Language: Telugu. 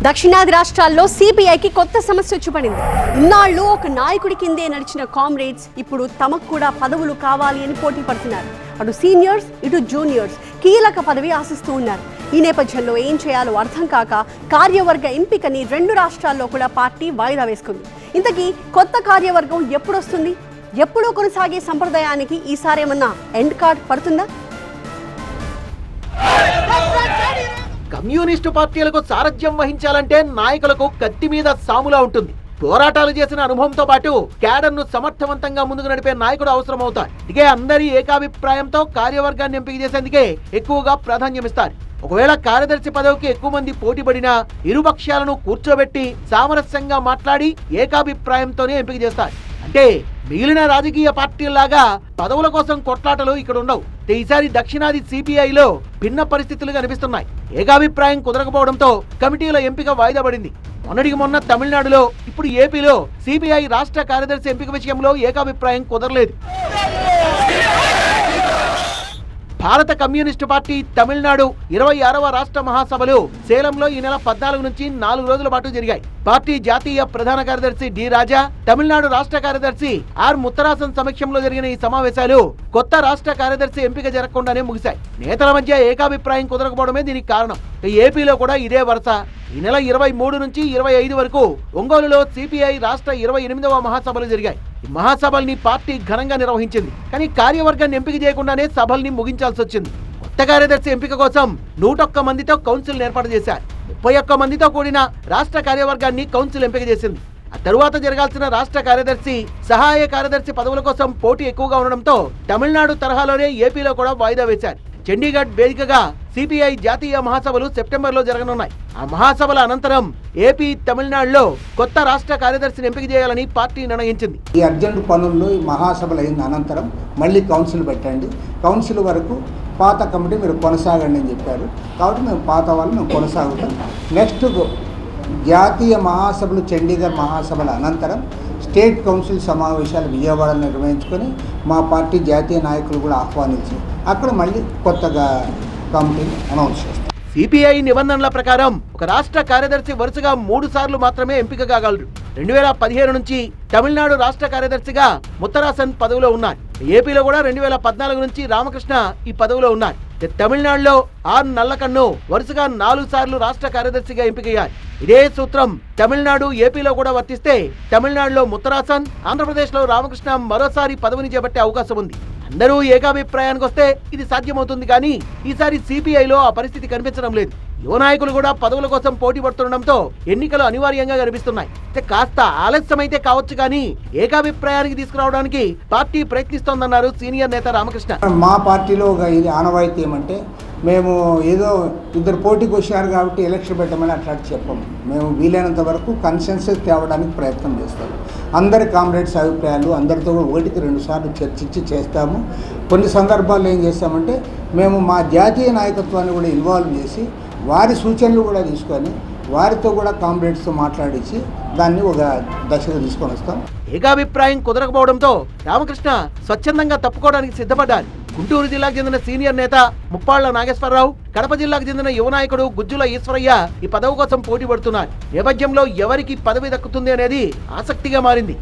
దక్షిణాది రాష్ట్రాల్లో సిపిఐకి కొత్త సమస్య వచ్చి పడింది. ఇన్నాళ్ళు ఒక నాయకుడి కిందే నడిచిన కామ్రేడ్స్ ఇప్పుడు తమకు కూడా పదవులు కావాలి అని పోటీ పడుతున్నారు. అటు సీనియర్స్ ఇటు జూనియర్స్ కీలక పదవి ఆశిస్తూ ఉన్నారు. ఈ నేపథ్యంలో ఏం చేయాలో అర్థం కాక కార్యవర్గ ఎంపికని 2 రాష్ట్రాల్లో కూడా పార్టీ వాయిదా వేసుకుంది. ఇంతకీ కొత్త కార్యవర్గం ఎప్పుడు వస్తుంది? ఎప్పుడూ కొనసాగే సంప్రదాయానికి ఈసారి ఏమన్నా ఎండ్ కార్డ్ పడుతుందా? కమ్యూనిస్టు పార్టీలకు సారథ్యం వహించాలంటే నాయకులకు కత్తి మీద సాములా ఉంటుంది. పోరాటాలు చేసిన అనుభవంతో పాటు క్యాడర్ను సమర్థవంతంగా ముందుకు నడిపే నాయకుడు అవసరం అవుతారు. ఇదే అందరి ఏకాభిప్రాయంతో కార్యవర్గాన్ని ఎంపిక చేసేందుకే ఎక్కువగా ప్రాధాన్యమిస్తారు. ఒకవేళ కార్యదర్శి పదవికి ఎక్కువ మంది పోటీ పడినా ఇరుపక్షాలను కూర్చోబెట్టి సామరస్యంగా మాట్లాడి ఏకాభిప్రాయంతోనే ఎంపిక చేస్తారు. అంటే మిగిలిన రాజకీయ పార్టీల్లాగా పదవుల కోసం కొట్లాటలు ఇక్కడ ఉండవు. ఈసారి దక్షిణాది సిపిఐలో భిన్న పరిస్థితులు కనిపిస్తున్నాయి. ఏకాభిప్రాయం కుదరకపోవడంతో కమిటీల ఎంపిక వాయిదా పడింది. మొన్నటికి మొన్న తమిళనాడులో, ఇప్పుడు ఏపీలో సిపిఐ రాష్ట్ర కార్యదర్శి ఎంపిక విషయంలో ఏకాభిప్రాయం కుదరలేదు. భారత కమ్యూనిస్టు పార్టీ తమిళనాడు 26వ రాష్ట్ర మహాసభలు సేలంలో ఈ నెల 14 నుంచి 4 రోజుల పాటు జరిగాయి. పార్టీ జాతీయ ప్రధాన కార్యదర్శి డి రాజా, తమిళనాడు రాష్ట్ర కార్యదర్శి ఆర్ ముత్తరాసన్ సమక్షంలో జరిగిన ఈ సమావేశాలు కొత్త రాష్ట్ర కార్యదర్శి ఎంపిక జరగకుండానే ముగిశాయి. నేతల మధ్య ఏకాభిప్రాయం కుదరకపోవడమే దీనికి కారణం. ఏపీలో కూడా ఇదే వరుస. ఈ నెల 23 నుంచి 25 వరకు ఒంగోలులో సిపిఐ రాష్ట్ర 28వ మహాసభలు జరిగాయి. ఈ మహాసభల్ని పార్టీ ఘనంగా నిర్వహించింది. కానీ కార్యవర్గాన్ని ఎంపిక చేయకుండానే సభల్ని ముగించాల్సి వచ్చింది. కొత్త కార్యదర్శి ఎంపిక కోసం 101 మందితో కౌన్సిల్ ఏర్పాటు చేశారు. 31 మందితో కూడిన రాష్ట్ర కార్యవర్గాన్ని కౌన్సిల్ ఎంపిక చేసింది. ఆ తరువాత జరగాల్సిన రాష్ట్ర కార్యదర్శి, సహాయ కార్యదర్శి పదవుల కోసం పోటీ ఎక్కువగా ఉండడంతో తమిళనాడు తరహాలోనే ఏపీలో కూడా వాయిదా వేశారు. చండీగఢ్ వేదికగా సిపిఐ జాతీయ మహాసభలు సెప్టెంబర్లో జరగనున్నాయి. ఆ మహాసభల అనంతరం ఏపీ, తమిళనాడులో కొత్త రాష్ట్ర కార్యదర్శిని ఎంపిక చేయాలని పార్టీ నిర్ణయించింది. ఈ అర్జెంట్ పనుల్లో ఈ మహాసభలు అయిన అనంతరం మళ్ళీ కౌన్సిల్ పెట్టండి, కౌన్సిల్ వరకు పాత కమిటీ మీరు కొనసాగండి అని చెప్పారు. కాబట్టి మేము పాత వాళ్ళు మేము కొనసాగుతాం. నెక్స్ట్ జాతీయ మహాసభలు, చండీగఢ్ మహాసభల అనంతరం స్టేట్ కౌన్సిల్ సమావేశాలు విజయవాడలో నిర్వహించుకొని మా పార్టీ జాతీయ నాయకులు కూడా ఆహ్వానించి అక్కడ మళ్ళీ కొత్తగా కమిటీని అనౌన్స్ చేస్తాం. సిపిఐ నిబంధనల ప్రకారం ఒక రాష్ట్ర కార్యదర్శి వరుసగా 3 సార్లు మాత్రమే ఎంపిక కాగలరు. 2015 నుంచి తమిళనాడు రాష్ట్ర కార్యదర్శిగా ముత్తరాసన్ పదవిలో ఉన్నారు. ఏపీలో కూడా 2014 నుంచి రామకృష్ణ ఈ పదవిలో ఉన్నారు. తమిళనాడులో ఆర్ నల్లకన్ను వరుసగా 4 సార్లు రాష్ట్ర కార్యదర్శిగా ఎంపికయ్యారు. ఇదే సూత్రం తమిళనాడు, ఏపీలో కూడా వర్తిస్తే తమిళనాడులో ముత్తరాసన్, ఆంధ్రప్రదేశ్లో రామకృష్ణ మరోసారి పదవిని చేపట్టే అవకాశం ఉంది. అందరూ ఏకాభిప్రాయానికి వస్తే ఇది సాధ్యమవుతుంది. కానీ ఈసారి సిపిఐలో ఆ పరిస్థితి కనిపించడం లేదు. యువ నాయకులు కూడా పదవుల కోసం పోటీ పడుతుండటంతో ఎన్నికలు అనివార్యంగా కనిపిస్తున్నాయి. కాస్త ఆలస్యమైతే కావచ్చు కానీ ఏకాభిప్రాయానికి తీసుకురావడానికి పార్టీ ప్రయత్నిస్తోందన్నారు సీనియర్ నేత రామకృష్ణ. మా పార్టీలో ఇది ఆనవాయితీ ఏమంటే, మేము ఏదో ఇద్దరు పోటీకి వచ్చారు కాబట్టి ఎలక్షన్ పెట్టమని అట్లా చెప్పము. మేము వీలైనంత వరకు కన్సెన్సస్ తేవడానికి ప్రయత్నం చేస్తాము. అందరి కామ్రేడ్స్ అభిప్రాయాలు అందరితో 1-2 సార్లు చర్చించి చేస్తాము. కొన్ని సందర్భాల్లో ఏం చేస్తామంటే, మేము మా జాతీయ నాయకత్వాన్ని కూడా ఇన్వాల్వ్ చేసి వారి సూచనలు కూడా తీసుకొని వారితో కూడా కామ్రేడ్స్తో మాట్లాడించి దాన్ని ఒక దశగా తీసుకొని వస్తాం. ఏకాభిప్రాయం కుదరకపోవడంతో రామకృష్ణ స్వచ్ఛందంగా తప్పుకోవడానికి సిద్ధపడ్డారు. గుంటూరు జిల్లాకు చెందిన సీనియర్ నేత ముప్పాళ్ల నాగేశ్వరరావు, కడప జిల్లాకు చెందిన యువ నాయకుడు గుజ్జుల ఈశ్వరయ్య ఈ పదవి కోసం పోటీ పడుతున్నారు. నేపథ్యంలో ఎవరికి పదవి దక్కుతుంది అనేది ఆసక్తిగా మారింది.